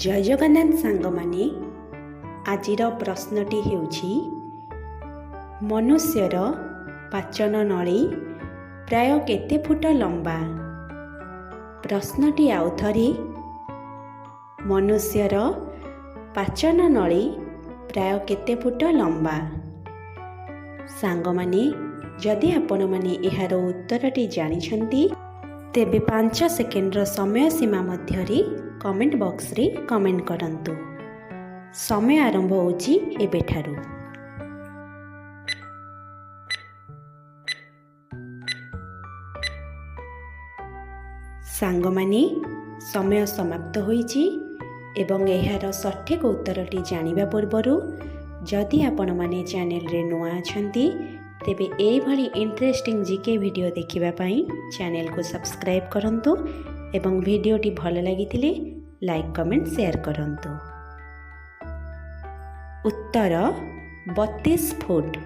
जय जगन्नाथ सांग माने आजिर प्रश्नटी हेउछि मनुष्यर पाचन नली प्राय केते फुट लंबा। प्रश्नटी आउ थरी मनुष्यर पाचन नली प्राय केते फुट लंबा। सांग माने जदि आपण माने एहार उत्तरटी जानिछंती तेबे 5 सेकेंडर समय सीमा मध्यरी कमेंट बॉक्स रे कमेंट करंतु। समय आरंभ होची एबेठारु। सांग माने समय समाप्त होईची एवं एहार सठिक उत्तरटी जानिबा पूर्वरु जदि आपण माने चैनल रे नुआ अछंती तेबे एई भली इंटरेस्टिंग जीके वीडियो देखिबा पई चैनल को सब्सक्राइब करंतु एवं वीडियोटी भल लागिथिले लाइक कमेंट शेयर करंतु। उत्तर 32 फुट।